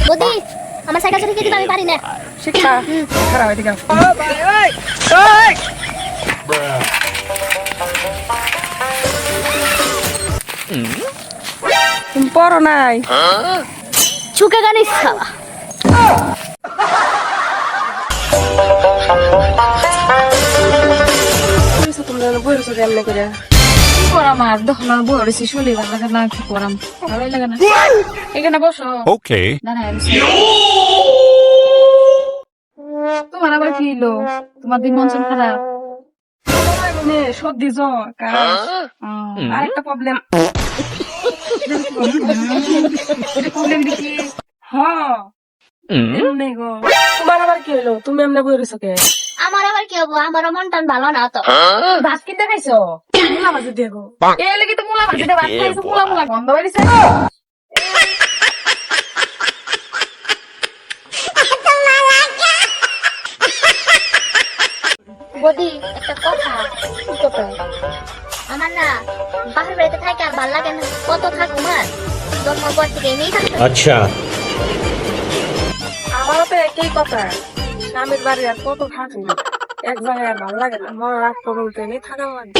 বদি আমার সাইকেল চড়ে দিতে আমি পারি না শিক্ষা খারাপ হয়ে গেল তুমি পড়ো নাই ছুকে গানিস খাওয়া তোমরা বইছো কেমনে করে কি করাম আর দখল বড়ছি শুলি লাগে না কি করাম ভালোই লাগে না এখানে বসো Okay. দাঁড়ায় তোমার আবার কি হলো তোমার দিন মন চন খারাপ মানে সর্দি জ্বর কাশ আর একটা প্রবলেম প্রবলেম দেখি হ্যাঁ এমনি গো তোমার আবার কি হলো তুমি এমনি বইছো কে আমার আবার কি হবো আমার মন টান ভালো না তো ভাত কিনতে খাইছো মুলা ভাজি দেখো এ লাগি তো মুলা ভাজিতে ভাত খাইছো মুলা মুলা গন্ধ বেরিয়েছে বদি একটা কথা আমার না বাহির বাড়িতে থাকে আর ভাল লাগে না কত থাকুম আর জন্মের পর থেকে এমনি থাকতে अच्छा আমারও তো একই কথা স্বামীর বাড়ি আর কত থাকি এক জায়গায় আর ভালো লাগে না মনে রাখতে বলতে নেই থাকা লাগে